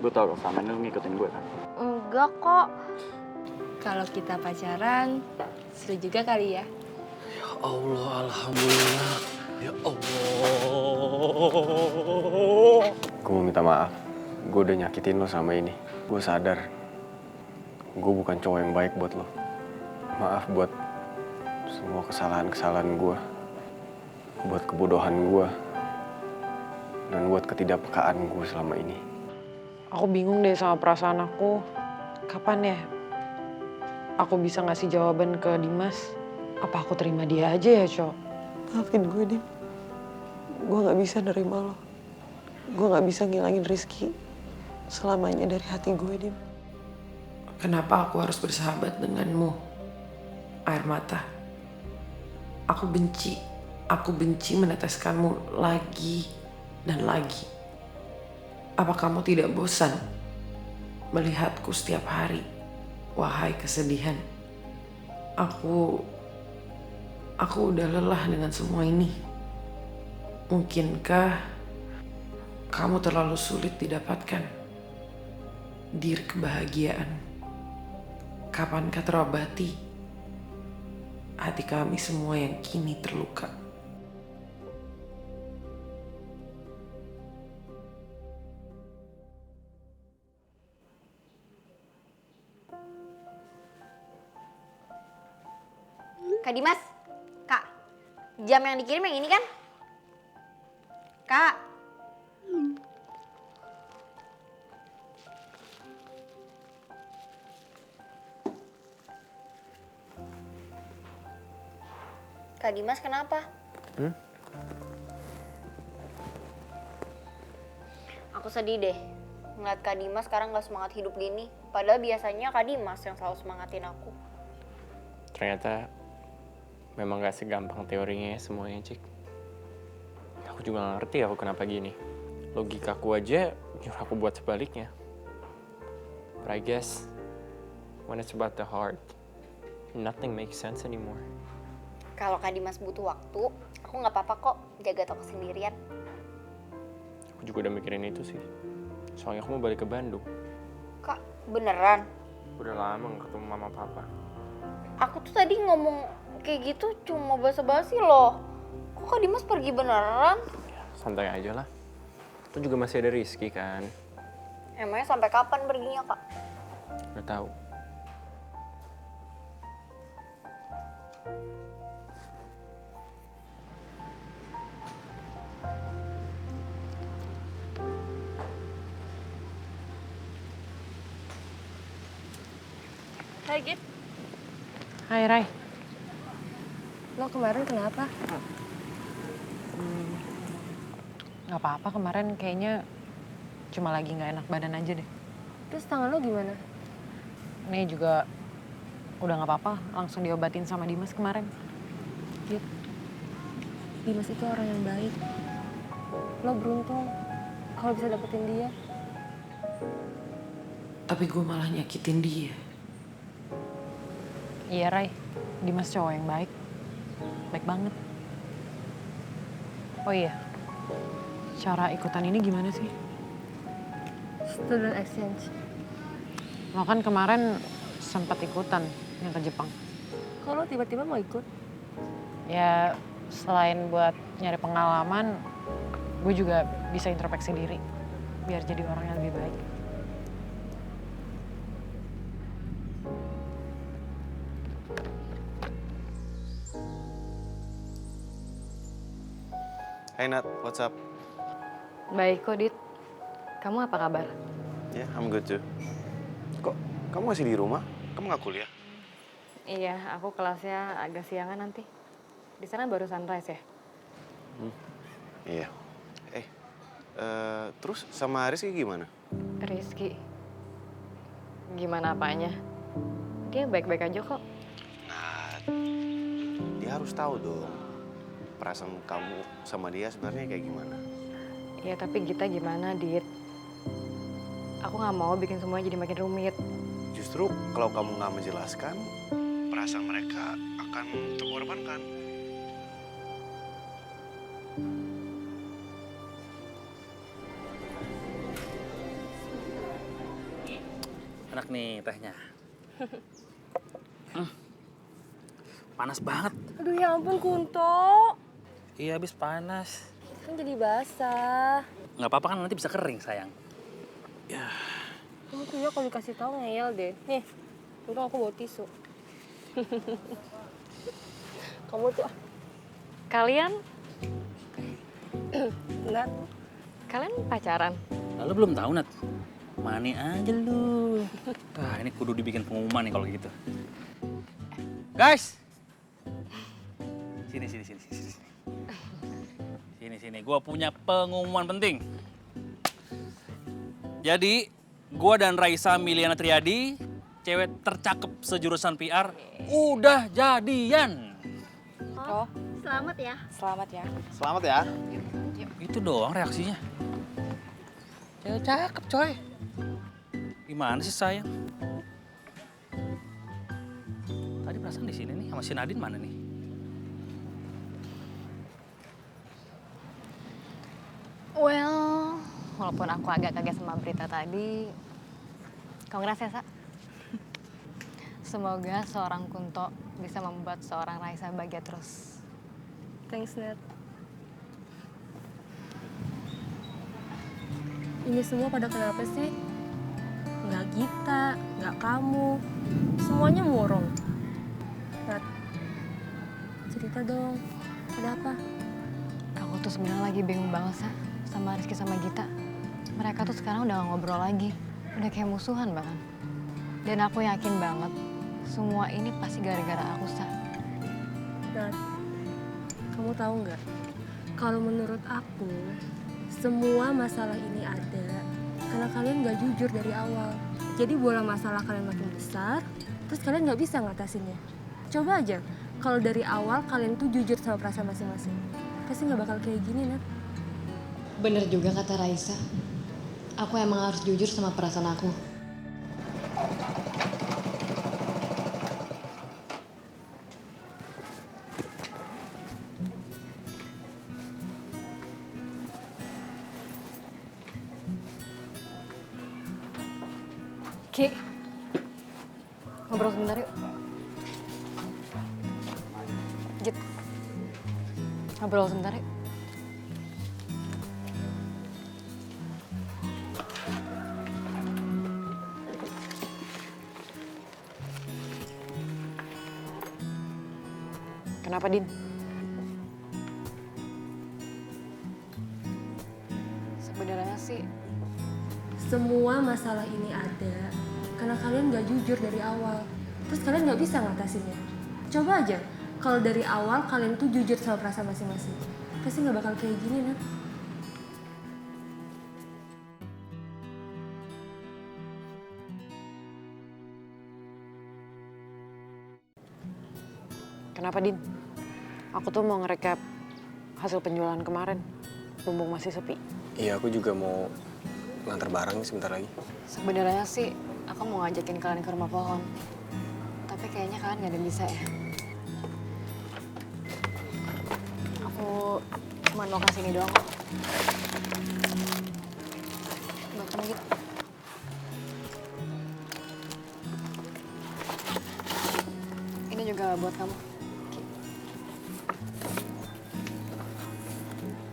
Gue tau lo selama ini lo ngikutin gue kan? Enggak kok. Kalau kita pacaran, seru juga kali ya. Ya Allah, alhamdulillah. Ya Allah. Gue mau minta maaf. Gue udah nyakitin lo sama ini. Gue sadar. Gue bukan cowok yang baik buat lo. Maaf buat semua kesalahan-kesalahan gue. Buat kebodohan gue. Dan buat ketidakpekaan gue selama ini. Aku bingung deh sama perasaan aku. Kapan ya aku bisa ngasih jawaban ke Dimas? Apa aku terima dia aja ya, Cok? Maafin gue, Dim. Gue gak bisa nerima lo. Gue gak bisa ngilangin Rizky selamanya dari hati gue, Dim. Kenapa aku harus bersahabat denganmu? Air mata. Aku benci meneteskanmu lagi dan lagi. Apa kamu tidak bosan melihatku setiap hari? Wahai kesedihan. Aku udah lelah dengan semua ini. Mungkinkah kamu terlalu sulit didapatkan? Diri kebahagiaan. Kapankah terobati hati kami semua yang kini terluka? Kak Dimas, Kak, jam yang dikirim yang ini kan? Kak. Kak Dimas kenapa? Aku sedih deh ngeliat Kak Dimas sekarang gak semangat hidup gini. Padahal biasanya Kak Dimas yang selalu semangatin aku. Ternyata memang gak segampang teorinya ya semuanya, Cik. Aku juga gak ngerti aku kenapa gini. Logikaku aja nyuruh aku buat sebaliknya. But I guess when it's about the heart, nothing makes sense anymore. Kalau Kak Dimas butuh waktu, aku gak apa-apa kok jaga toko sendirian. Aku juga udah mikirin itu sih. Soalnya aku mau balik ke Bandung. Kak, beneran? Udah lama gak ketemu mama papa. Aku tuh tadi ngomong kayak gitu cuma basa-basi loh. Kok Kak Dimas pergi beneran? Ya, santai aja lah. Itu juga masih ada Rizky kan. Emangnya sampai kapan perginya, Kak? Gak tahu. Hai, Git. Hai, Rai. Lo kemarin kenapa? Gak apa-apa, kemarin kayaknya cuma lagi gak enak badan aja deh. Terus tangan lo gimana? Ini juga udah gak apa-apa, langsung diobatin sama Dimas kemarin. Git, Dimas itu orang yang baik. Lo beruntung kalau bisa dapetin dia. Tapi gue malah nyakitin dia. Iya, Rai. Dimas cowok yang baik. Baik banget. Oh iya, cara ikutan ini gimana sih? Student exchange. Lo kan kemarin sempat ikutan yang ke Jepang. Kalau tiba-tiba mau ikut? Ya, selain buat nyari pengalaman, gue juga bisa introspeksi diri. Biar jadi orang yang lebih baik. Hey Nat, what's up? Baik kok, Dit. Kamu apa kabar? Ya, I'm good too. Kok kamu masih di rumah? Kamu nggak kuliah? Iya, aku kelasnya agak siangan nanti. Di sana baru sunrise ya? Iya. Terus sama Rizky gimana? Rizky. Gimana apanya? Dia baik-baik aja kok. Nat, dia harus tahu dong perasaan kamu sama dia sebenarnya kayak gimana. Ya tapi kita gimana, Dit? Aku gak mau bikin semuanya jadi makin rumit. Justru kalau kamu nggak menjelaskan, perasaan mereka akan terkorbankan. Enak nih tehnya. Panas banget. Aduh ya ampun Kunto. Iya, habis panas. Kan jadi basah. Nggak apa-apa kan nanti bisa kering, sayang. Kamu tuh ya kalau dikasih tahu ngeyel deh. Nih, untung aku bawa tisu. Kamu tuh Kalian Nat, kalian pacaran? Lalu belum tahu, Nat. Mani aja lu. Wah, ini kudu dibikin pengumuman nih kalau gitu. Guys! Sini. Sini. Gua punya pengumuman penting. Jadi, gua dan Raisa Miliana Triadi, cewek tercakep sejurusan PR, udah jadian. Oh, selamat ya. Selamat ya. Selamat ya. Itu doang reaksinya. Cewek cakep, coy. Gimana sih, sayang? Tadi perasaan di sini nih, sama si Nadine mana nih? Well, walaupun aku agak kaget sama berita tadi, kongres ya, Sa. Semoga seorang Kunto bisa membuat seorang Raisa bahagia terus. thanks Nat. Ini semua pada kenapa sih? Nggak Gita, nggak kamu. Semuanya murung. Nat, cerita dong. Ada apa? Aku tuh sebenarnya lagi bingung banget, Sa, sama Rizky sama Gita. Mereka tuh sekarang udah gak ngobrol lagi. Udah kayak musuhan bahkan. Dan aku yakin banget, semua ini pasti gara-gara aku, Sa. Nat, kamu tahu nggak? Kalau menurut aku, semua masalah ini ada karena kalian nggak jujur dari awal. Jadi bola masalah kalian makin besar, terus kalian nggak bisa ngatasinnya. Coba aja, kalau dari awal kalian tuh jujur sama perasaan masing-masing, pasti nggak bakal kayak gini, Nat. Bener juga kata Raisa. Aku emang harus jujur sama perasaan aku. Ki, ngobrol sebentar yuk. Git, ngobrol sebentar yuk. Kenapa, Din? Sebenarnya sih Semua masalah ini ada karena kalian nggak jujur dari awal, terus kalian nggak bisa ngatasinnya. Coba aja, kalau dari awal kalian tuh jujur sama perasaan masing-masing, pasti nggak bakal kayak gini, Nat. Kenapa, Din? Aku tuh mau ngerekap hasil penjualan kemarin. Mumpung masih sepi. Iya, aku juga mau nganter barang nih sebentar lagi. sebenarnya sih aku mau ngajakin kalian ke rumah pohon. Tapi kayaknya kalian nggak ada yang bisa ya. Aku cuma mau kasih ini doang kok. Buat kamu gitu. Ini juga buat kamu.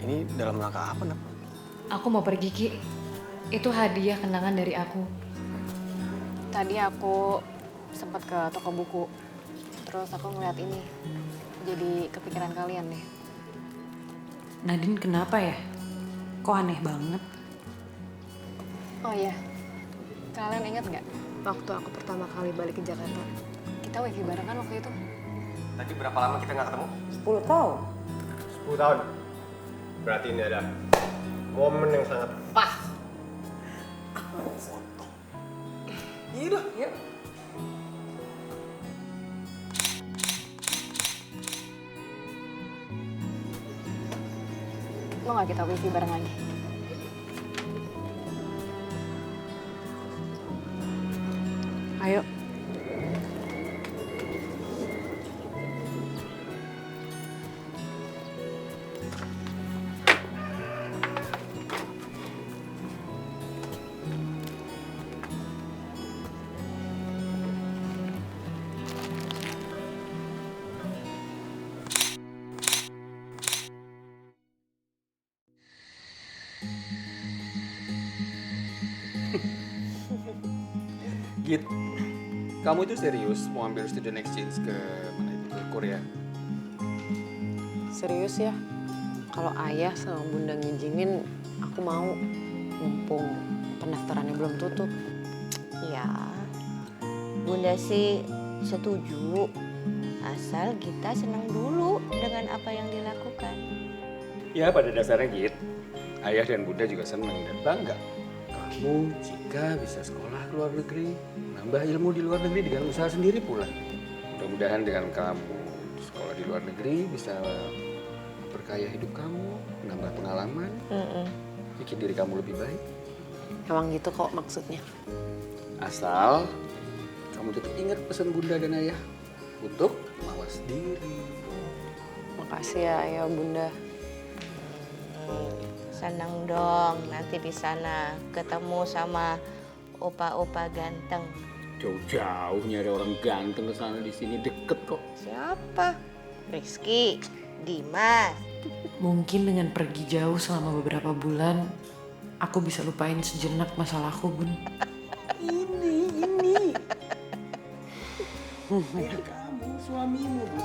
Ini dalam rangka apa, Nap? Aku mau pergi, Ki. Itu hadiah kenangan dari aku. Tadi aku sempat ke toko buku. Terus aku ngeliat ini. Jadi kepikiran kalian deh. Nadine kenapa ya? Kok aneh banget? Oh iya, kalian ingat nggak waktu aku pertama kali balik ke Jakarta? Kita wifi bareng kan waktu itu? Tadi berapa lama kita nggak ketemu? 10 tahun. 10 tahun. Berarti ini ada momen yang sangat pas. Iya, yuk. Mau nggak kita wifi bareng lagi? Ayo. Git, kamu itu serius mau ambil student exchange ke mana itu? Ke Korea? Serius ya? Kalau ayah sama bunda ngizinin, aku mau. Mumpung pendaftarannya belum tutup. Ya, Bunda sih setuju. Asal kita senang dulu dengan apa yang dilakukan. Ya pada dasarnya Git, ayah dan bunda juga senang dan bangga. Kamu jika bisa sekolah ke luar negeri, nambah ilmu di luar negeri dengan usaha sendiri pula. Mudah-mudahan dengan kamu sekolah di luar negeri bisa berkaya hidup kamu, menambah pengalaman, bikin diri kamu lebih baik. Emang gitu kok maksudnya. Asal kamu tetap ingat pesan bunda dan ayah untuk mawas diri. Makasih ya ayah bunda. Senang dong nanti di sana ketemu sama opa-opa ganteng. Jauh-jauh nyari orang ganteng ke sana di sini deket kok. Siapa? Rizky, Dimas. Mungkin dengan pergi jauh selama beberapa bulan, aku bisa lupain sejenak masalahku, Bun. Ini. Ayah kamu, suamimu, Bu.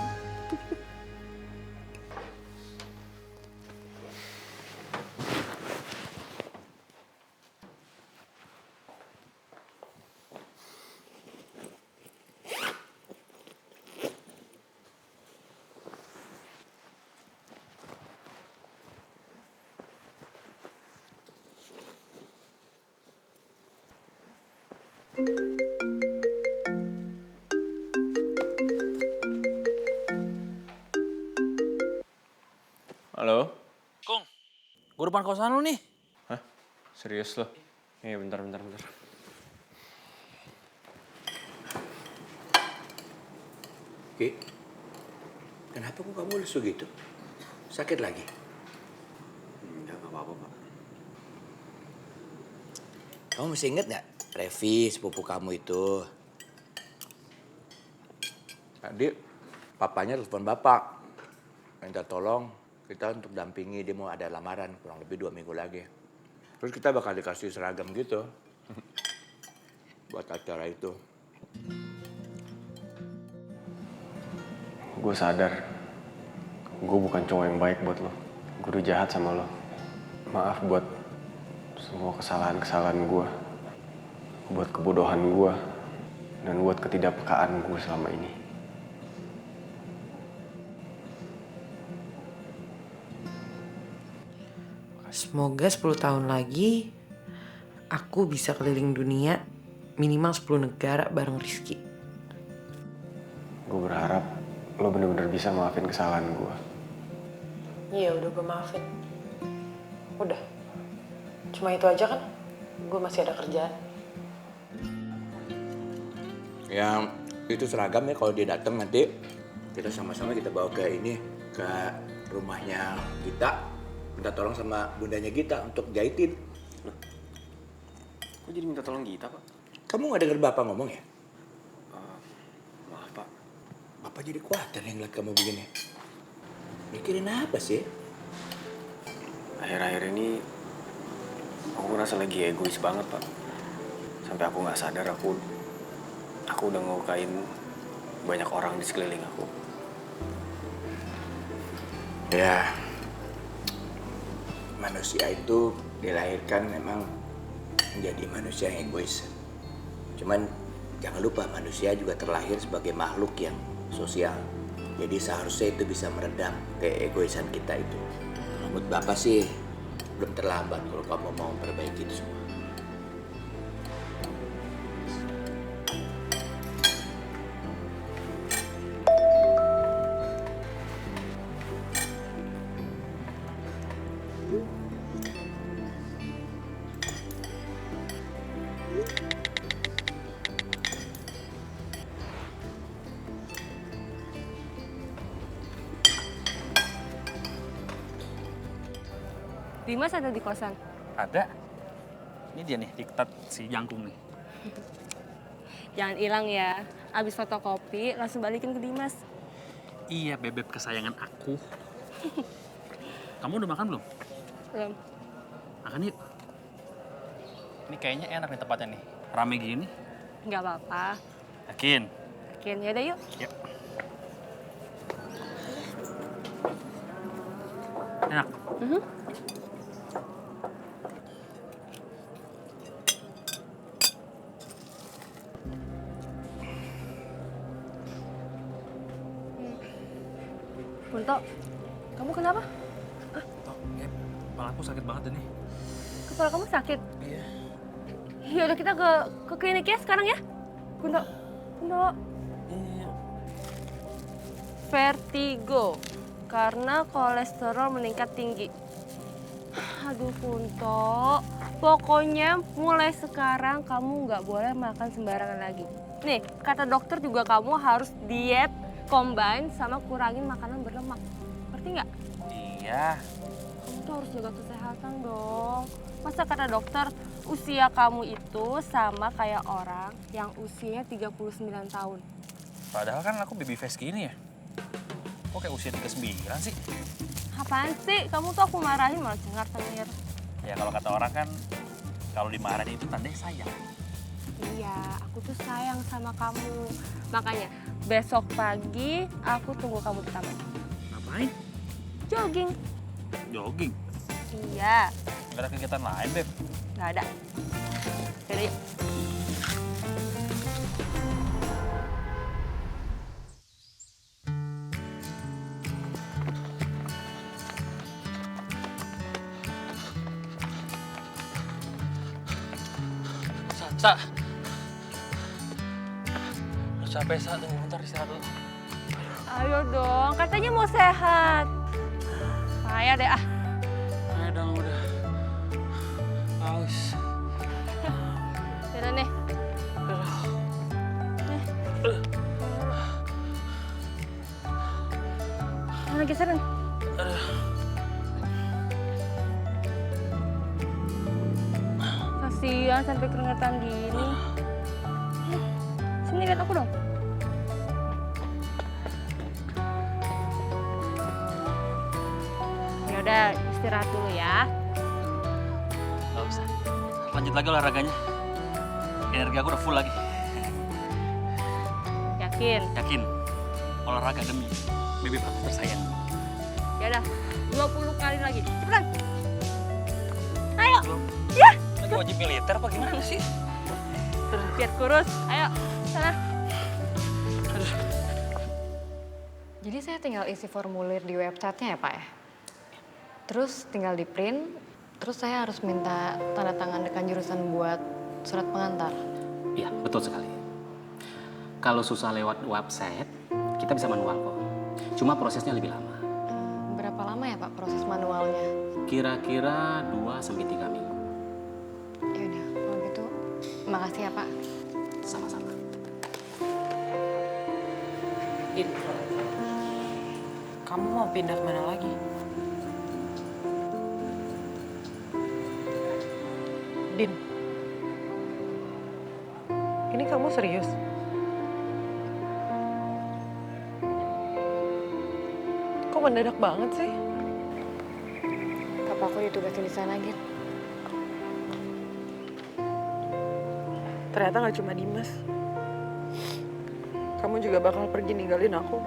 Halo? Kung, gue depan kosan lu nih. Hah? Serius lo? Iya, bentar. Ki, kenapa kok kamu lesu gitu? Sakit lagi? Enggak apa-apa, Pak. Kamu masih inget gak Revi, sepupu kamu itu? Tadi papanya telepon bapak. Minta tolong kita untuk dampingi, dia mau ada lamaran kurang lebih 2 minggu lagi. Terus kita bakal dikasih seragam gitu buat acara itu. Gue sadar, gue bukan cowok yang baik buat lo. Gue udah jahat sama lo. Maaf buat semua kesalahan-kesalahan gue. Buat kebodohan gue. Dan buat ketidakpekaan gue selama ini. Semoga 10 tahun lagi aku bisa keliling dunia minimal 10 negara bareng Rizky. Gue berharap lo bener-bener bisa maafin kesalahan gue. Iya udah gue maafin. Udah. Cuma itu aja kan? Gue masih ada kerjaan. Ya itu seragam ya, kalau dia datang nanti kita sama-sama kita bawa ke ini, ke rumahnya kita. Minta tolong sama bundanya Gita untuk jahitin. Kok jadi minta tolong Gita, Pak? Kamu gak denger bapak ngomong ya? Maaf, Pak. Bapak jadi khawatir yang ngeliat kamu begini. Mikirin apa sih? Akhir-akhir ini aku ngerasa lagi egois banget, Pak. Sampai aku nggak sadar aku udah ngelukain banyak orang di sekeliling aku. Ya, manusia itu dilahirkan memang menjadi manusia yang egois. Cuman jangan lupa manusia juga terlahir sebagai makhluk yang sosial. Jadi seharusnya itu bisa meredam keegoisan kita itu. Menurut Bapak sih belum terlambat kalau kamu mau memperbaiki itu semua. Dimas ada di kosan. Ada. Ini dia nih, diktat si Jangkung nih. Jangan hilang ya. Abis fotokopi langsung balikin ke Dimas. Iya, bebek kesayangan aku. Kamu udah makan belum? Belum. Makan yuk. Ini kayaknya enak nih tempatnya nih. Rame gini. Nggak apa-apa. Yakin? Yakin, yaudah yuk. Yuk. Enak? Kunto, kamu kenapa? Kepala aku sakit banget nih. Kepala kamu sakit? Iya. Ya udah kita ke klinik ya sekarang ya. Kunto. Iya. Vertigo karena kolesterol meningkat tinggi. Aduh Kunto, pokoknya mulai sekarang kamu nggak boleh makan sembarangan lagi. Nih, kata dokter juga kamu harus diet combine sama kurangin makanan berlemak. Ngerti nggak? Iya. Kamu tuh harus jaga kesehatan dong. Masa kata dokter usia kamu itu sama kayak orang yang usianya 39 tahun. Padahal kan aku baby face gini ya. Kok kayak usia 39 sih? Apaan sih? Kamu tuh aku marahin malah cengar-cengir. Ya kalau kata orang kan, kalau dimarahin itu tandanya sayang. Iya, aku tuh sayang sama kamu. Makanya besok pagi aku tunggu kamu di taman. Ngapain? Jogging. Jogging? Iya. Gak ada kegiatan lain, Beb? Nggak ada. Yaudah yuk. Sa. Udah capek, Sa. Tunggu bentar, istirahat dulu. Ayo dong, katanya mau sehat. Ayo deh ah. Ayo dong, udah. Haus. Yaudah nih. Nih. Mana geserin? Kasihan sampai keringetan gini. Sini lihat aku dong. Ya udah istirahat dulu ya. Gak usah. Lanjut lagi olahraganya. Energi aku udah full lagi. Yakin? Yakin? Olahraga demi bebek aku tersayang. Ya udah, 20 kali lagi. Cepetan. Ayo. Ya. Lagi wajib militer apa gimana sih? Biar kurus. Ayo, sana. Jadi saya tinggal isi formulir di websitenya ya Pak ya? Terus tinggal di print, terus saya harus minta tanda tangan dekan jurusan buat surat pengantar. Iya, betul sekali. Kalau susah lewat website, kita bisa manual kok. Cuma prosesnya lebih lama. Berapa lama ya Pak proses manualnya? Kira-kira 2-3 minggu. Ya udah, kalau gitu makasih ya Pak. Sama-sama. Kamu mau pindah kemana lagi? Din, ini kamu serius? Kok mendadak banget sih? Papaku ditugasin di sana gitu. Ternyata gak cuma Dimas. Kamu juga bakal pergi ninggalin aku.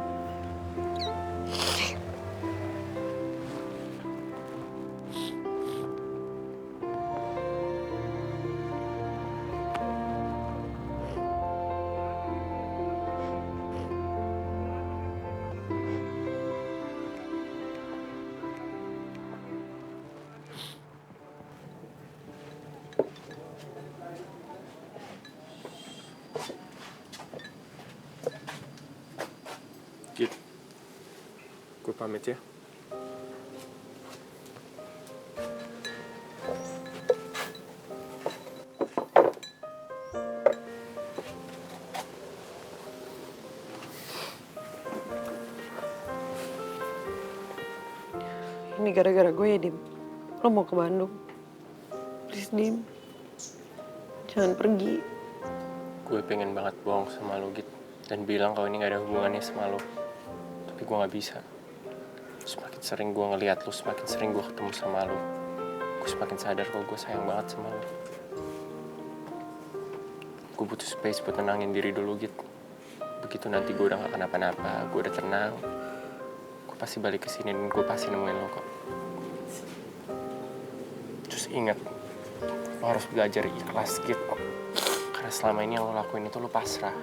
Git, gue pamit ya. Ini gara-gara gue ya, Dim. Lo mau ke Bandung. Please, Dim. Jangan pergi. Gue pengen banget bohong sama lo, Git. Dan bilang kalau ini gak ada hubungannya sama lo. Tapi gue gak bisa. Semakin sering gue ngeliat lo, semakin sering gue ketemu sama lo. Gue semakin sadar kalau gue sayang banget sama lo. Gue butuh space buat tenangin diri dulu gitu. Begitu nanti gue udah gak kenapa-napa, gue udah tenang, gue pasti balik ke sini dan gue pasti nemuin lo kok. Terus ingat, lo harus belajar ikhlas gitu. Karena selama ini yang lo lakuin itu lo pasrah.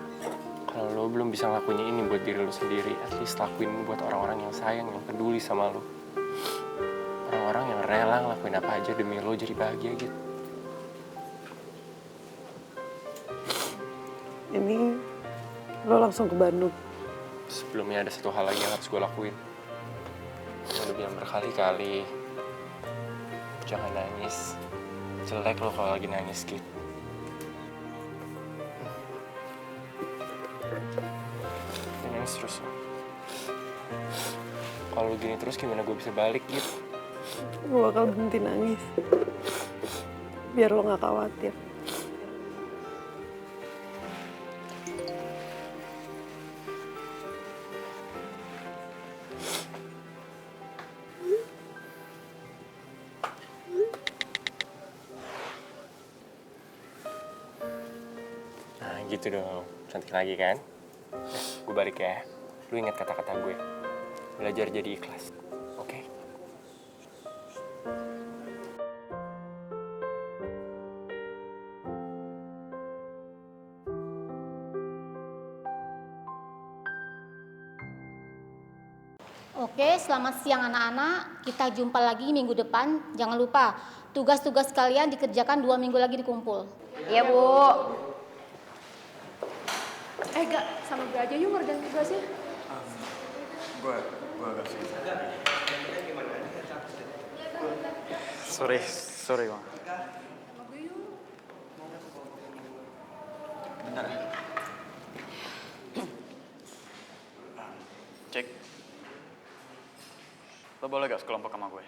Kalau lo belum bisa ngelakuin ini buat diri lo sendiri, at least lakuin buat orang-orang yang sayang, yang peduli sama lo. Orang-orang yang rela ngelakuin apa aja demi lo jadi bahagia gitu. Ini lo langsung ke Bandung? Sebelumnya ada satu hal lagi yang harus gue lakuin. Yang udah bilang berkali-kali, jangan nangis. Jelek lo kalau lagi nangis gitu. Jangan nangis terus. Kalau lo gini terus gimana gue bisa balik gitu? Gue bakal berhenti nangis. Biar lo gak khawatir. Nah gitu dong, cantik lagi kan? Gue balik ya, lu ingat kata-kata gue. Belajar jadi ikhlas, oke? Oke, selamat siang anak-anak. Kita jumpa lagi minggu depan. Jangan lupa, tugas-tugas kalian dikerjakan 2 minggu lagi dikumpul. Iya, Bu. Gak, sama gue aja yuk ngerjain tugasnya. Gue agak susah. Sorry bang. Bentar. Cek. Lo boleh gak sekelompok sama gue?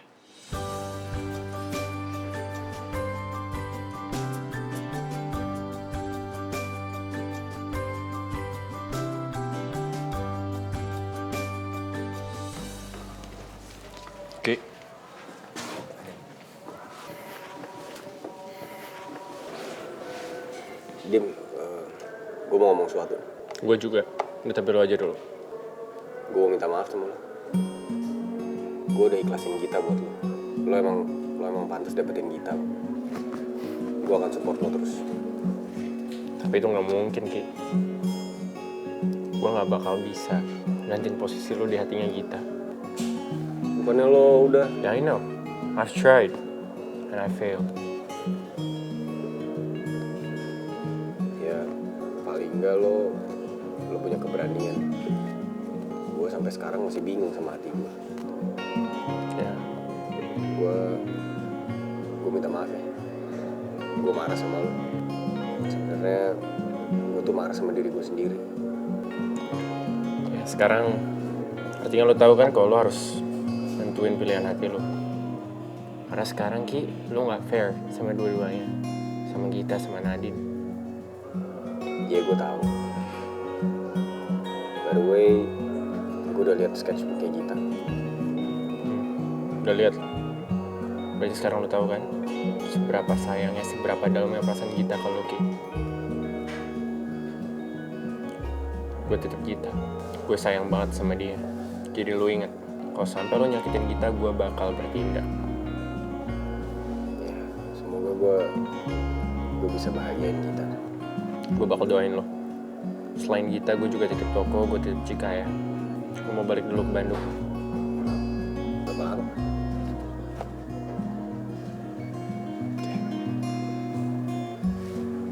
Oke. Dim, gue mau ngomong sesuatu. Gue juga, udah tapi lo aja dulu. Gue mau minta maaf sama lo. Gue udah ikhlasin Gita buat lo. Lo emang pantas dapetin Gita. Gue akan support lo terus. Tapi itu nggak mungkin, Ki. Gue nggak bakal bisa gantiin posisi lo di hatinya Gita. Bukannya lo udah... Ya, I know. I've tried. And I failed. Ya, paling enggak lo punya keberanian. Gue sampai sekarang masih bingung sama hati gue. Ya. Gue minta maaf ya. Gue marah sama lo. Sebenarnya gue tuh marah sama diri gue sendiri. Ya, sekarang artinya lo tahu kan kalau lo harus nentuin pilihan hati lo. Karena sekarang, Ki, lo nggak fair sama dua-duanya. Sama Gita, sama Nadine. Iya, gue tahu. By the way, gue udah lihat sketchbooknya Gita. Udah lihat. Berarti sekarang lo tahu kan seberapa sayangnya, seberapa dalamnya perasaan Gita kalau Ki. Gue tetep Gita. Gue sayang banget sama dia. Jadi lo inget, kalau sampai lo nyakitin Gita, gue bakal bertindak. Ya, semoga gue bisa bahagiain Gita. Gue bakal doain lo. Selain Gita, gue juga titip toko, gue titip Cika ya. Gue mau balik dulu ke Bandung. Berapa lama?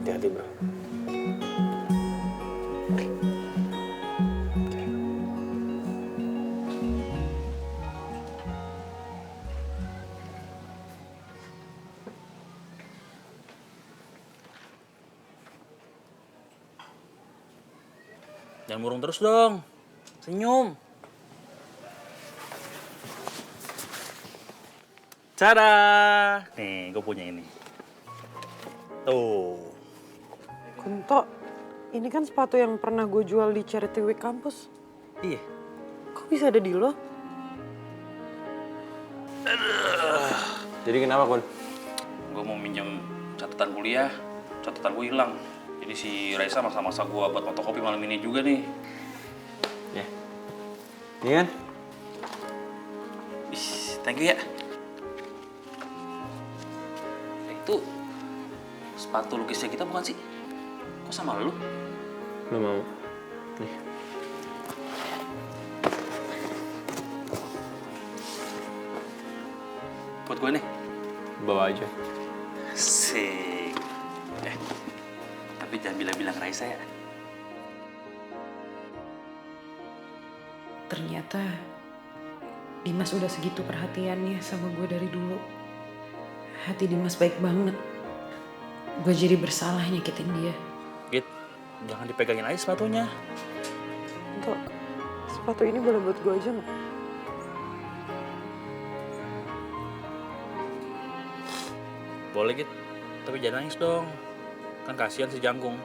Hati-hati, bro. Jangan murung terus dong. Senyum. Tada! Nih, gue punya ini. Tuh. Kunto, ini kan sepatu yang pernah gue jual di Charity Week kampus. Iya. Kok bisa ada di lo? Jadi kenapa, Kun? Gue mau minjem catatan kuliah, catatan gue hilang. Jadi si Raisa maksa-maksa gue buat fotokopi malam ini juga nih. Ya. Ini kan? Ih, thank you ya. Itu sepatu lukisnya kita bukan sih? Kok sama lu? Lo mau? Nih. Buat gue nih. Bawa aja. Sik. Tapi jangan bilang-bilang Raisa ya. Ternyata Dimas udah segitu perhatiannya sama gue dari dulu. Hati Dimas baik banget. Gue jadi bersalah nyakitin dia. Git, jangan dipegangin aja sepatunya. Untuk sepatu ini boleh buat gue aja nggak? Boleh Git, tapi jangan nangis dong. Kan kasihan si Jangkung.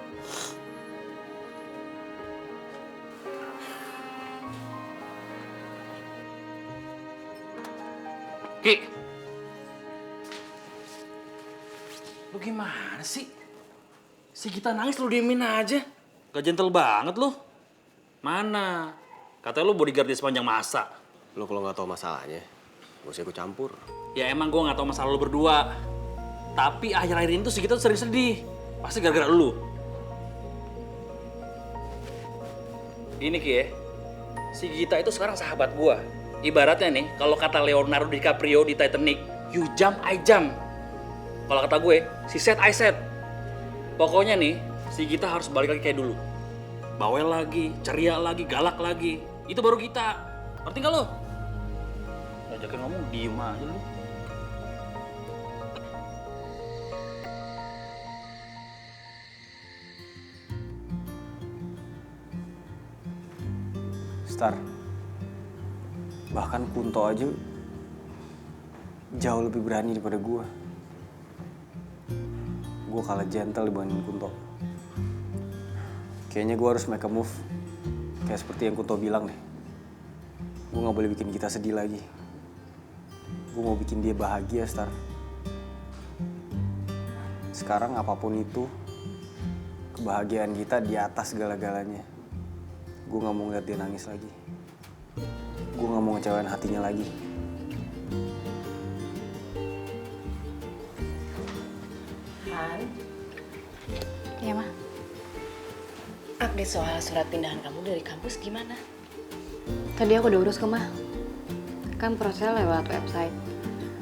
Ki, lu gimana sih? Si Gita nangis lu diemin aja. Gak gentle banget lu. Mana? Katanya lu bodyguard dia sepanjang masa. Lo kalau nggak tahu masalahnya, gak usah ikut campur. Ya emang gue gak tahu masalah lu berdua. Tapi akhir-akhir ini tuh si Gita tuh sering sedih. Pasti gara-gara lu. Ini Ki ya, si Gita itu sekarang sahabat gue. Ibaratnya nih, kalau kata Leonardo DiCaprio di Titanic, you jump, I jump. Kalau kata gue, si set, I set. Pokoknya nih, si Gita harus balik lagi kayak dulu. Bawel lagi, ceria lagi, galak lagi. Itu baru Gita. Ngerti gak lo? Ngajakin ngomong, diem aja lu. Star, bahkan Kunto aja jauh lebih berani daripada gue. Gue kalah gentle dibanding Kunto. Kayaknya gue harus make a move. Kayak seperti yang Kunto bilang deh. Gue gak boleh bikin kita sedih lagi. Gue mau bikin dia bahagia, Star. Sekarang apapun itu, kebahagiaan kita di atas segala-galanya. Gue gak mau ngeliat dia nangis lagi. Gue gak mau ngecewain hatinya lagi. Han, Iya, Ma. update soal surat pindahan kamu dari kampus gimana? Tadi aku udah urus ke Ma. Kan prosesnya lewat website.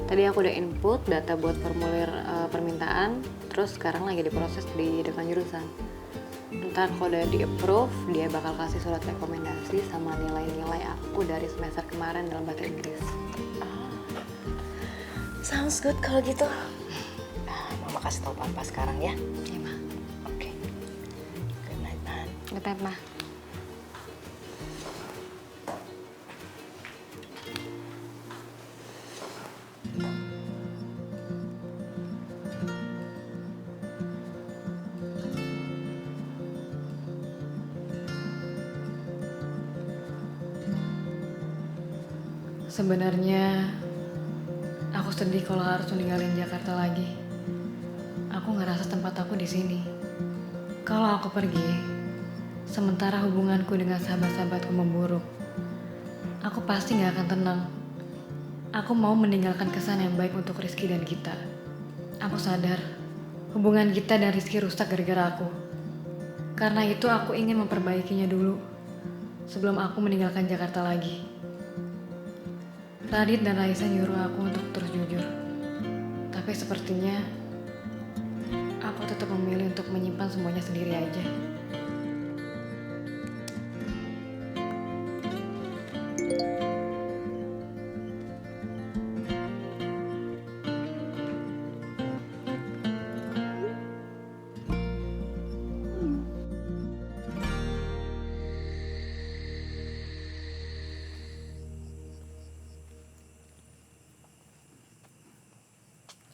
Tadi aku udah input data buat formulir permintaan, terus sekarang lagi diproses di dekan jurusan. Ntar kalau udah di-approve, dia bakal kasih surat rekomendasi sama nilai-nilai aku dari semester kemarin dalam bahasa Inggris. Sounds good kalau gitu. Mama kasih tau Papa sekarang ya. Iya, Ma. Oke. Good night, Man. Good night, Ma. Sebenarnya aku sedih kalau harus meninggalin Jakarta lagi. Aku ngerasa tempat aku di sini. Kalau aku pergi, sementara hubunganku dengan sahabat-sahabatku memburuk, aku pasti nggak akan tenang. Aku mau meninggalkan kesan yang baik untuk Rizky dan Gita. Aku sadar hubungan Gita dan Rizky rusak gara-gara aku. Karena itu aku ingin memperbaikinya dulu sebelum aku meninggalkan Jakarta lagi. Radit dan Raisa nyuruh aku untuk terus jujur. Tapi sepertinya aku tetap memilih untuk menyimpan semuanya sendiri aja.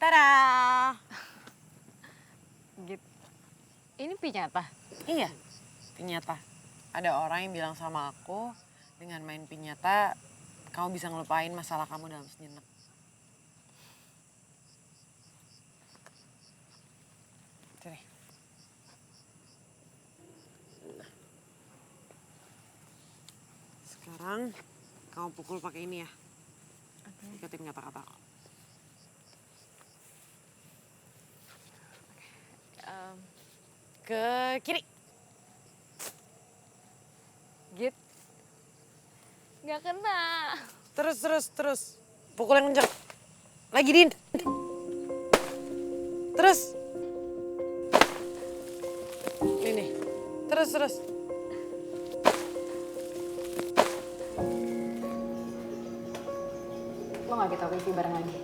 Tada! Ini pinyata? Iya, pinyata. Ada orang yang bilang sama aku, dengan main pinyata, kamu bisa ngelupain masalah kamu dalam sejenak. Sini. tangan, kamu pukul pakai ini ya. Ikutin kata-kata aku. Ke kiri. Git. Nggak kena. Terus. Pukul yang kencang. Lagi, Din. Terus. Ini. Terus. Lo nggak kita wifi bareng lagi?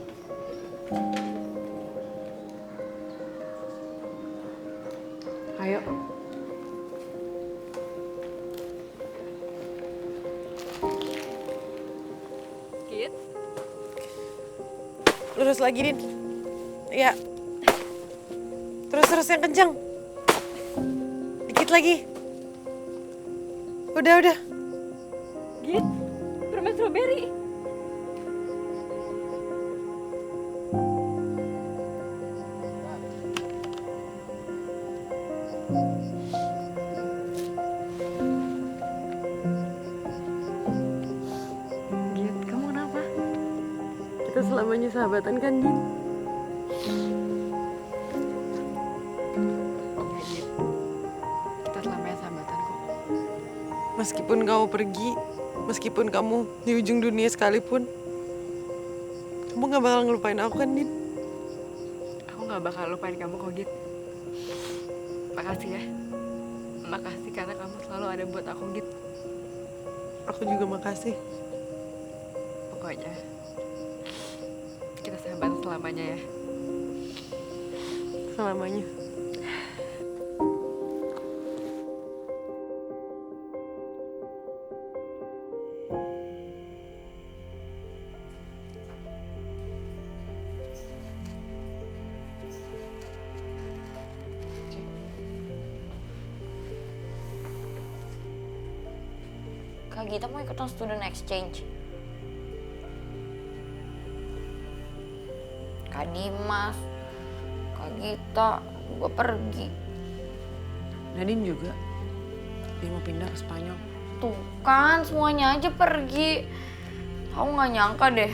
Ayo. Git. Lurus lagi, Din. Iya. Terus yang kencang. Dikit lagi. Udah. Git. Permen strawberry. Git, kamu kenapa? Kita selamanya sahabatan kan, Din? Kita selamanya sahabatan kok. Meskipun kamu pergi, meskipun kamu di ujung dunia sekalipun, kamu gak bakal ngelupain aku kan, Din? Aku nggak bakal lupain kamu kok, Git. Makasih ya. Makasih karena kamu selalu ada buat aku, Git. Aku juga makasih. Pokoknya kita sahabatan selamanya ya. Selamanya. Kak Gita mau ikutan student exchange. Kak Dimas, Kak Gita, gue pergi. Nadine juga. Dia mau pindah ke Spanyol. Tuh kan, semuanya aja pergi. Aku nggak nyangka deh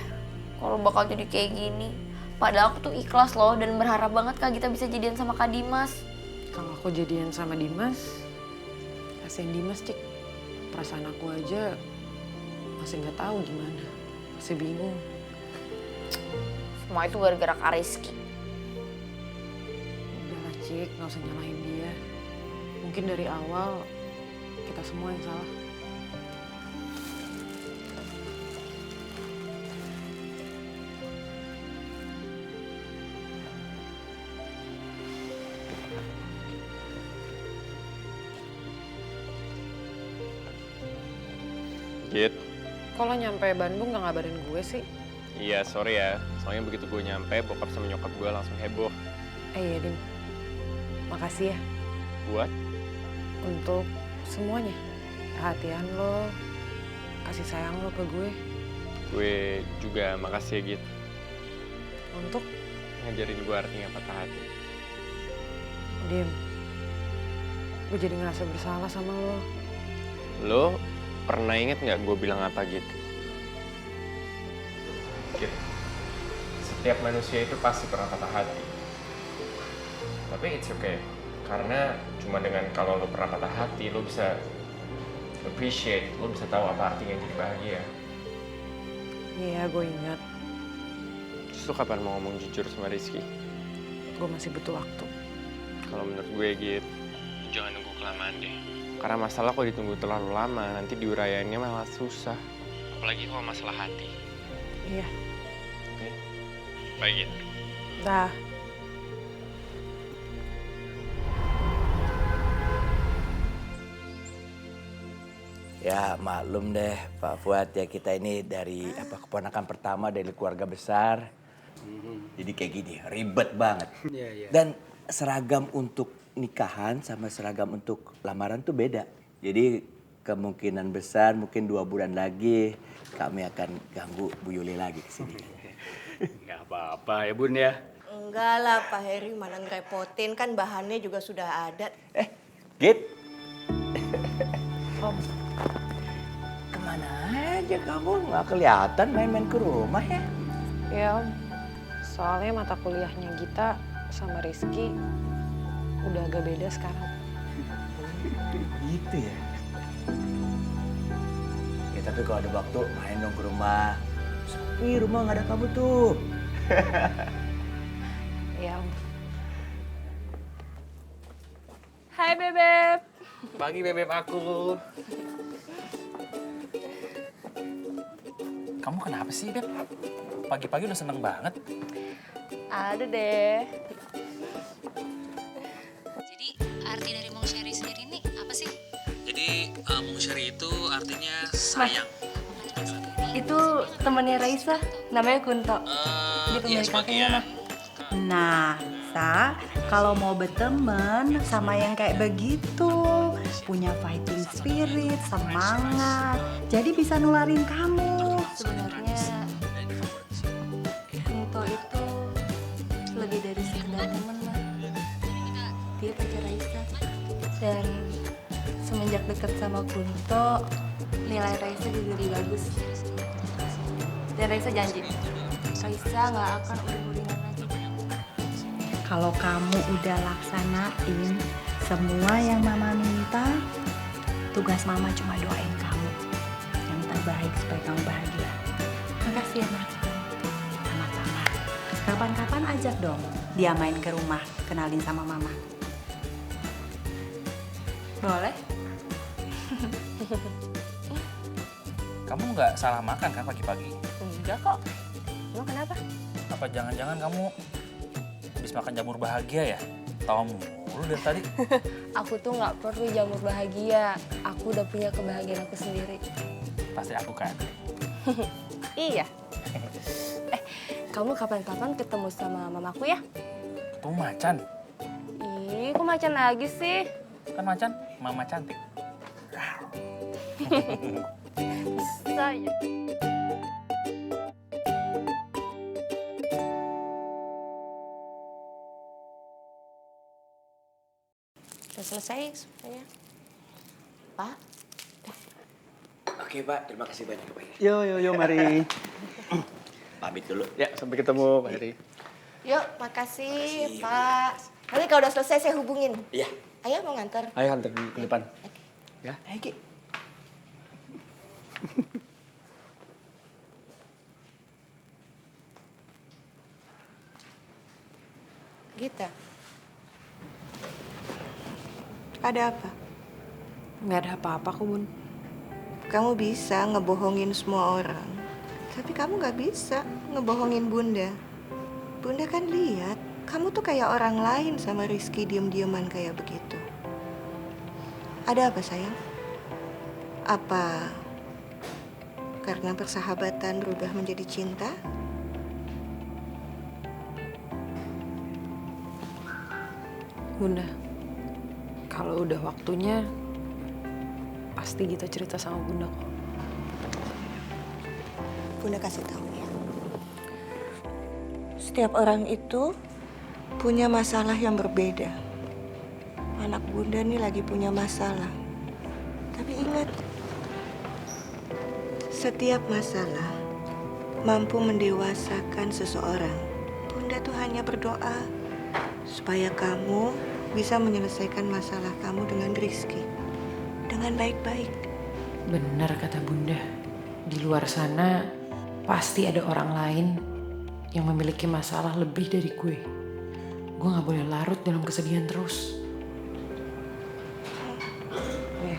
kalau bakal jadi kayak gini. Padahal aku tuh ikhlas loh dan berharap banget Kak Gita bisa jadian sama Kak Dimas. Kalau aku jadian sama Dimas, kasihan Dimas, Cik. Perasaan aku aja masih nggak tahu gimana. Masih bingung. Semua itu gara-gara Kak Rizky. Udahlah, Cik. Nggak usah nyalahin dia. Mungkin dari awal kita semua yang salah. Git. Kok lo nyampe Bandung gak ngabarin gue sih? Iya, sorry ya. Soalnya begitu gue nyampe, bokap sama nyokap gue langsung heboh. Iya, Din. Makasih ya. Buat? Untuk semuanya. Perhatian lo, kasih sayang lo ke gue. Gue juga makasih ya, Git. Untuk? Ngajarin gue artinya patah hati. Dim, gue jadi ngerasa bersalah sama lo. Lo pernah inget nggak gue bilang apa, Git? Git, setiap manusia itu pasti pernah patah hati. Tapi it's okay. Karena cuma dengan kalau lo pernah patah hati, lo bisa appreciate, lo bisa tahu apa artinya jadi bahagia. Iya, gue ingat. Terus lo kapan mau ngomong jujur sama Rizky? Gue masih butuh waktu. Kalau menurut gue, Git, jangan nunggu kelamaan deh. Karena masalah kalau ditunggu terlalu lama, nanti diuraiannya malah susah. Apalagi kalau masalah hati. Iya. Oke? Baik, Git. Dah. Ya maklum deh Pak Fuad ya, kita ini dari keponakan pertama dari keluarga besar. Jadi kayak gini, ribet banget. Iya. Dan seragam untuk nikahan sama seragam untuk lamaran tuh beda. Jadi kemungkinan besar mungkin 2 bulan lagi kami akan ganggu Bu Yuli lagi ke sini. Nggak apa-apa ya Bun ya. Enggak lah Pak Heri, mana ngerepotin, kan bahannya juga sudah ada. Git. Om. Kemana aja kamu nggak kelihatan main-main ke rumah ya? Ya Om, soalnya mata kuliahnya Gita sama Rizky udah agak beda sekarang. Gitu ya? Ya tapi kalau ada waktu main dong ke rumah. Sepi rumah nggak ada kamu tuh. Ya Om. Hai Bebep. Pagi bebek aku. Kamu kenapa sih, Beb? Pagi-pagi udah seneng banget. Ada deh. Jadi arti dari Mong Sherry sendiri ini apa sih? Jadi Mong Sherry itu artinya sayang. Itu temannya Raisa, namanya Kunto. Dia pemilik kafenya, Mah. Nah, Sa, kalau mau berteman sama yang kayak begitu, punya fighting spirit, semangat, jadi bisa nularin kamu. Sebenarnya Kunto itu lebih dari sekedar teman, Mah. Dia pacar Raisa. Dan semenjak deket sama Kunto, nilai Raisa jadi lebih bagus. Dan Raisa janji, Raisa nggak akan uring-uringan lagi. Kalau kamu udah laksanain semua yang Mama minta, tugas Mama cuma doain kamu yang terbaik supaya kamu bahagia. Makasih ya, Mah. Sama-sama. Kapan-kapan ajak dong dia main ke rumah, kenalin sama Mama. Boleh? Kamu nggak salah makan kan pagi-pagi? Enggak kok. Emang kenapa? Apa jangan-jangan kamu habis makan jamur bahagia ya? Tahu mulu dari tadi. Aku tuh nggak perlu jamur bahagia. Aku udah punya kebahagiaan aku sendiri. Pasti aku kan. Iya. Kamu kapan-kapan ketemu sama mamaku ya? Ketemu macan. Ih, kok macan lagi sih? Kan macan mama cantik. Bisa ya. Udah selesai semuanya. Pak? Oke Pak, terima kasih banyak Pak. Yo, mari. Pamit dulu. Ya, sampai ketemu Pak Heri. Yuk, makasih Pak. Nanti kalau udah selesai saya hubungin. Iya. Ayah mau nganter. Ayo hantar ke depan. Ya. Ayo Ki. Gita. Ada apa? Nggak ada apa-apa kok, Bun. Kamu bisa ngebohongin semua orang. Tapi kamu nggak bisa ngebohongin Bunda. Bunda kan lihat, kamu tuh kayak orang lain sama Rizky diem-dieman kayak begitu. Ada apa sayang? Apa karena persahabatan berubah menjadi cinta? Bunda, kalau udah waktunya, pasti Gita cerita sama Bunda kok. Bunda kasih tahu ya. Setiap orang itu punya masalah yang berbeda. Anak Bunda nih lagi punya masalah. Tapi ingat, setiap masalah mampu mendewasakan seseorang. Bunda tuh hanya berdoa supaya kamu bisa menyelesaikan masalah kamu dengan Rizky. Dengan baik-baik. Benar kata Bunda. Di luar sana pasti ada orang lain yang memiliki masalah lebih dari gue. Gue gak boleh larut dalam kesedihan terus. Ya.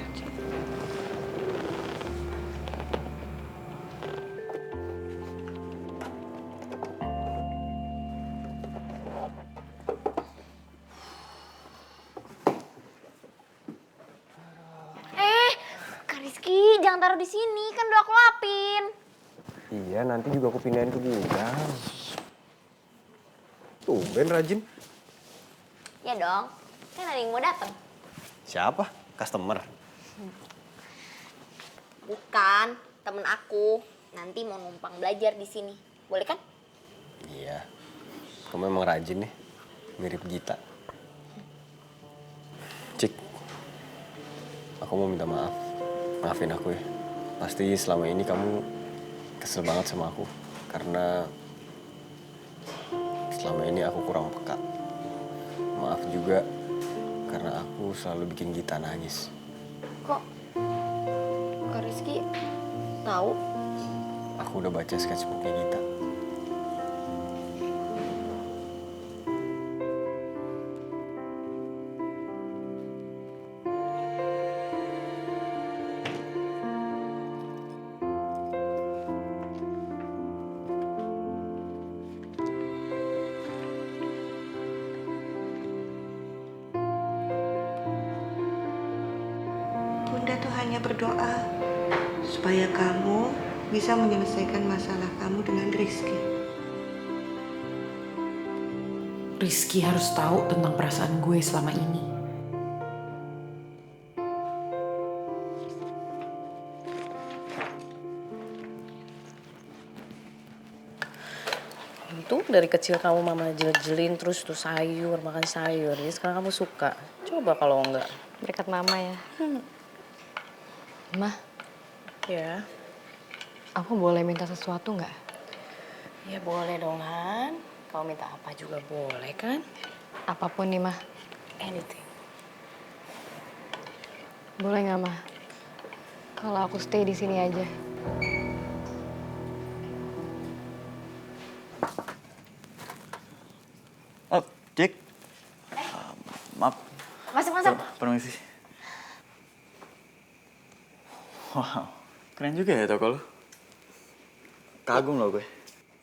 Kak Rizky, jangan taruh di sini, kan udah aku lapin. Iya, nanti juga aku pindahin ke gudang. Tumben rajin. Ya dong, kan ada yang mau datang. Siapa? Customer? Bukan, temen aku. Nanti mau numpang belajar di sini. Boleh kan? Iya. Kamu emang rajin nih. Mirip Gita. Cik, aku mau minta maaf. Maafin aku ya. Pasti selama ini kamu kesel banget sama aku. Karena selama ini aku kurang peka. Maaf juga karena aku selalu bikin Gita nangis. Kok Kak Rizky tahu? Aku udah baca sketchbooknya Gita. Bunda tuh hanya berdoa supaya kamu bisa menyelesaikan masalah kamu dengan Rizky. Rizky harus tahu tentang perasaan gue selama ini. Itu dari kecil kamu mama jelin terus tuh sayur, makan sayur. Jadi sekarang kamu suka. Coba kalau enggak. Berkat mama ya. Mah, Ya. aku boleh minta sesuatu nggak? Ya boleh dong, Han. Kau minta apa juga boleh kan? Apapun nih, Mah. Anything. Boleh nggak, Mah? Kalau aku stay di sini aja. Oh, Jack. Maaf. Masuk. Permisi. Wow, keren juga ya toko lu. Kagum loh gue.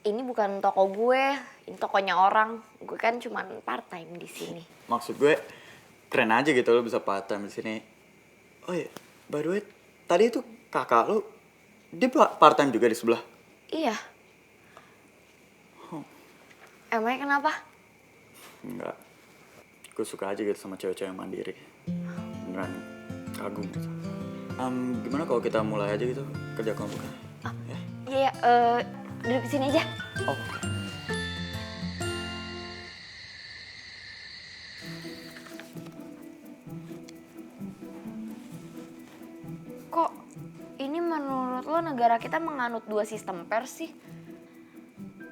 Ini bukan toko gue, ini tokonya orang. Gue kan cuman part time di sini. Maksud gue keren aja gitu lo bisa part time di sini. Oh iya, by the way, tadi itu kakak lu dia part time juga di sebelah. Iya. Emangnya kenapa? Enggak. Gue suka aja gitu sama cewek-cewek yang mandiri. Beneran kagum gitu. Gimana kalau kita mulai aja gitu kerja kelompoknya? Iya, duduk di sini aja. Oh. Kok ini menurut lo negara kita menganut dua sistem pers sih?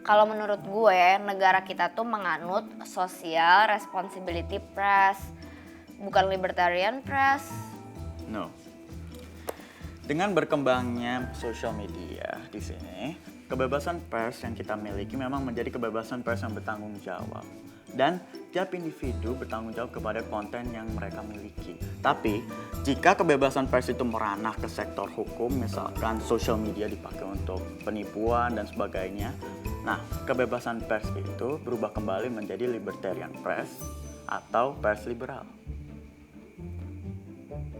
Kalau menurut gue, negara kita tuh menganut social responsibility press, bukan libertarian press. No. Dengan berkembangnya social media di sini, kebebasan pers yang kita miliki memang menjadi kebebasan pers yang bertanggung jawab. Dan tiap individu bertanggung jawab kepada konten yang mereka miliki. Tapi, jika kebebasan pers itu meranah ke sektor hukum, misalkan social media dipakai untuk penipuan dan sebagainya, nah, kebebasan pers itu berubah kembali menjadi libertarian press atau pers liberal.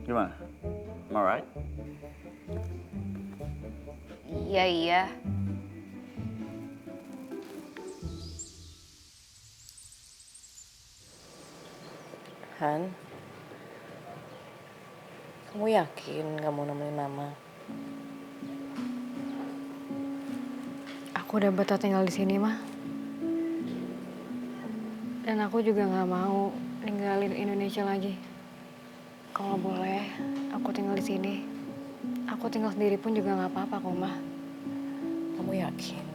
Gimana? Am I right? Iya. Han, kamu yakin gak mau nemenin mama? Aku udah betah tinggal di sini, Mah. Dan aku juga nggak mau ninggalin Indonesia lagi. Kalau boleh, aku tinggal di sini. Aku tinggal sendiri pun juga nggak apa-apa kok, Mah. Kamu yakin?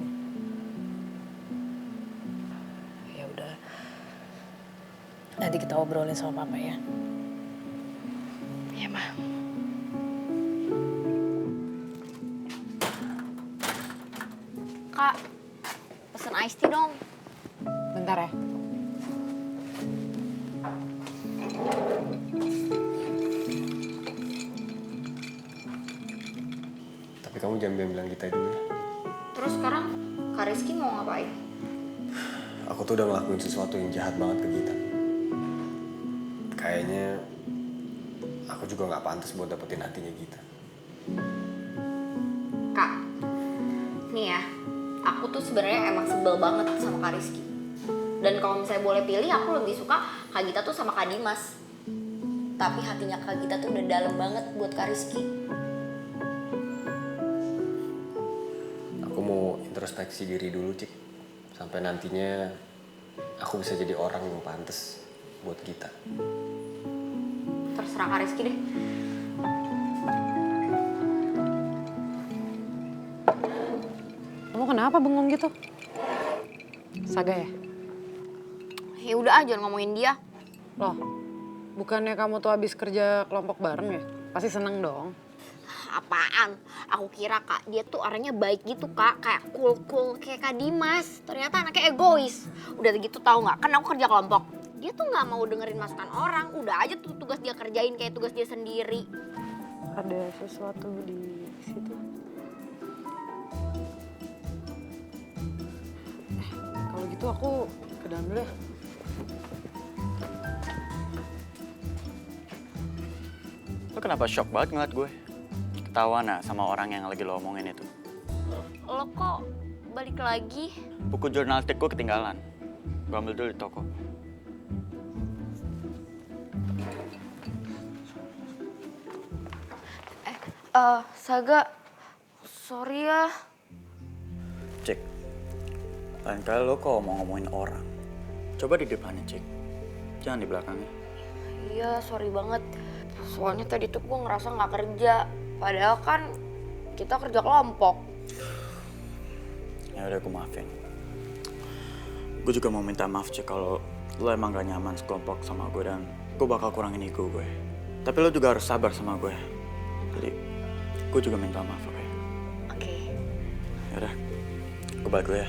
Ya udah. Nanti kita obrolin sama papa ya. Iya, Mah. Kak, pesen iced tea dong. Bentar ya. Tapi kamu jangan bilang kita dulu ya. Terus sekarang Kak Rizky mau ngapain? Aku tuh udah ngelakuin sesuatu yang jahat banget ke Gita. Kayaknya aku juga nggak pantas buat dapetin hatinya Gita. Kak, nih ya, aku tuh sebenarnya emang sebel banget sama Kak Rizky. Dan kalau misalnya boleh pilih, aku lebih suka Kak Gita tuh sama Kak Dimas. Tapi hatinya Kak Gita tuh udah dalam banget buat Kak Rizky. Aku mau introspeksi diri dulu, Cik. Sampai nantinya aku bisa jadi orang yang pantas buat Gita. Terserah Kak Rizky deh. kenapa bengong gitu? Saga ya? Ya udah aja ngomongin dia. Loh, bukannya kamu tuh habis kerja kelompok bareng ya? Pasti seneng dong. Apaan? Aku kira Kak, dia tuh orangnya baik gitu Kak. Kayak cool kayak Kak Dimas. Ternyata anaknya egois. Udah gitu tahu nggak? Kan aku kerja kelompok. Dia tuh nggak mau dengerin masukan orang. Udah aja tuh tugas dia kerjain kayak tugas dia sendiri. Ada sesuatu di situ. Kalau gitu aku ke dalam dulu ya. Lo kenapa shock banget ngeliat gue? Ketawa nah sama orang yang lagi lo omongin itu. Lo kok balik lagi? Buku jurnalistik gue ketinggalan. Gue ambil dulu di toko. Saga, sorry ya. Cik, lain kali lo kalau mau ngomongin orang, coba di depannya, Cik. Jangan di belakangnya. Iya, sorry banget. Soalnya tadi tuh gue ngerasa nggak kerja. Padahal kan kita kerja kelompok. Ya udah, gue maafin. Gue juga mau minta maaf, Cik, kalau lo emang gak nyaman sekelompok sama gue dan gue bakal kurangin ego gue. Tapi lo juga harus sabar sama gue. Jadi, gue juga minta maaf, oke? Oke. Yaudah, gue balik dulu ya.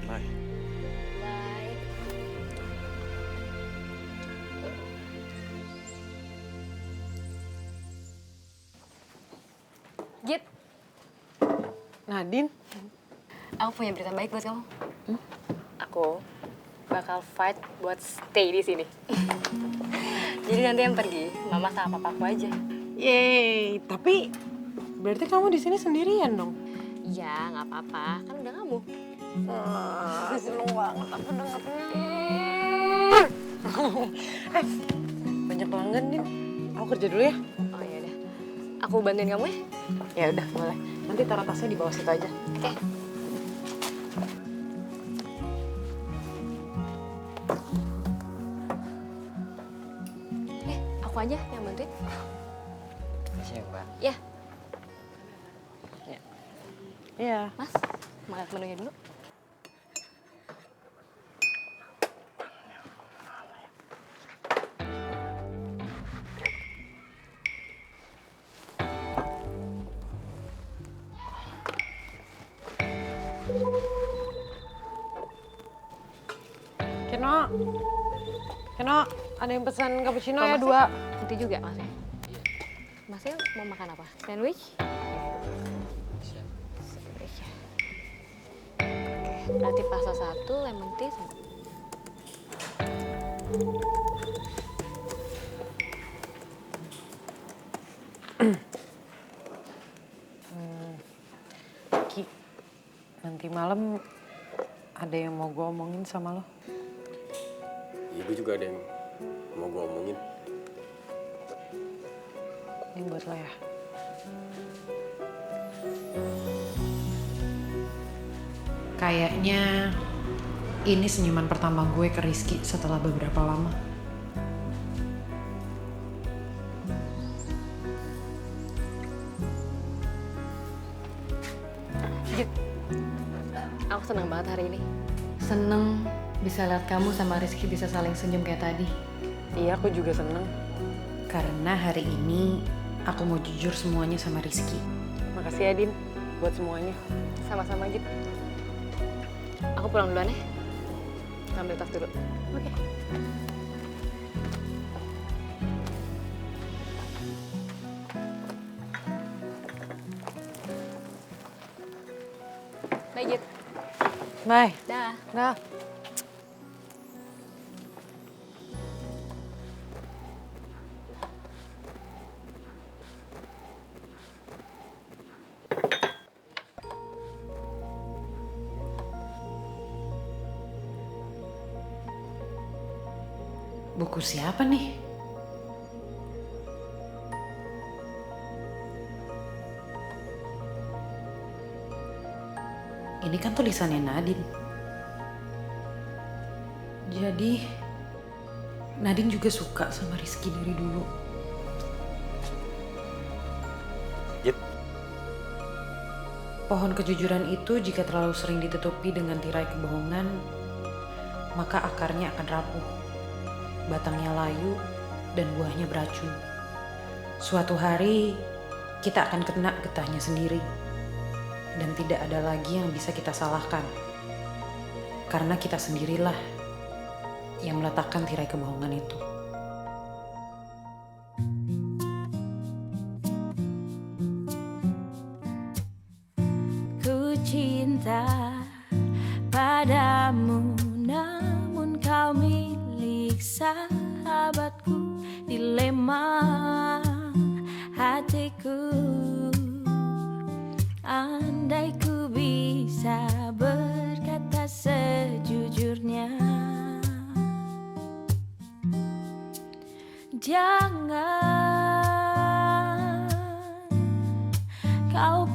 Bye. Bye. Git. Nadine. Aku punya berita baik buat kamu. Aku bakal fight buat stay di sini. Jadi nanti yang pergi mama sama papaku aja. Yeay, tapi berarti kamu di sini sendirian dong? Iya, nggak apa-apa. Kan udah kamu. Seneng banget aku dengernya. Banyak pelanggan nih. Aku kerja dulu ya. Oh iya udah. Aku bantuin kamu ya? Ya udah, boleh. Nanti taruh tasnya di bawah situ aja. Oke. Aku aja yang bantuin. Siapa? Ya. Iya. Mas, mau lihat menunya dulu. Keno, ada yang pesan cappuccino ya, Masnya? 2. Itu juga masnya. Masnya mau makan apa? Sandwich? Sandwich ya. Oke, berarti pasta 1, lemon tea, sama. Ki, nanti malam ada yang mau gue omongin sama lo. Iya, gue juga ada yang mau gue omongin. Ini buat lo ya. Kayaknya ini senyuman pertama gue ke Rizky setelah beberapa lama. Git, aku seneng banget hari ini. Seneng bisa lihat kamu sama Rizky bisa saling senyum kayak tadi. Iya, aku juga seneng. Karena hari ini aku mau jujur semuanya sama Rizky. Makasih ya, Din, buat semuanya. Sama-sama, Git. Aku pulang duluan ya. Ambil tas dulu. Oke. Bye, Git. Bye. Dah. Dah. Buku siapa nih? Ini kan tulisannya Nadine. Jadi Nadine juga suka sama Rizky dari dulu. Git, Pohon kejujuran itu jika terlalu sering ditutupi dengan tirai kebohongan, maka akarnya akan rapuh, batangnya layu, dan buahnya beracun. Suatu hari, kita akan kena getahnya sendiri, dan tidak ada lagi yang bisa kita salahkan. Karena kita sendirilah yang meletakkan tirai kebohongan itu. Ku cinta padamu, namun kau milik sahabatku. Dilema hatiku, andai ku bisa berkata sejujurnya. Jangan kau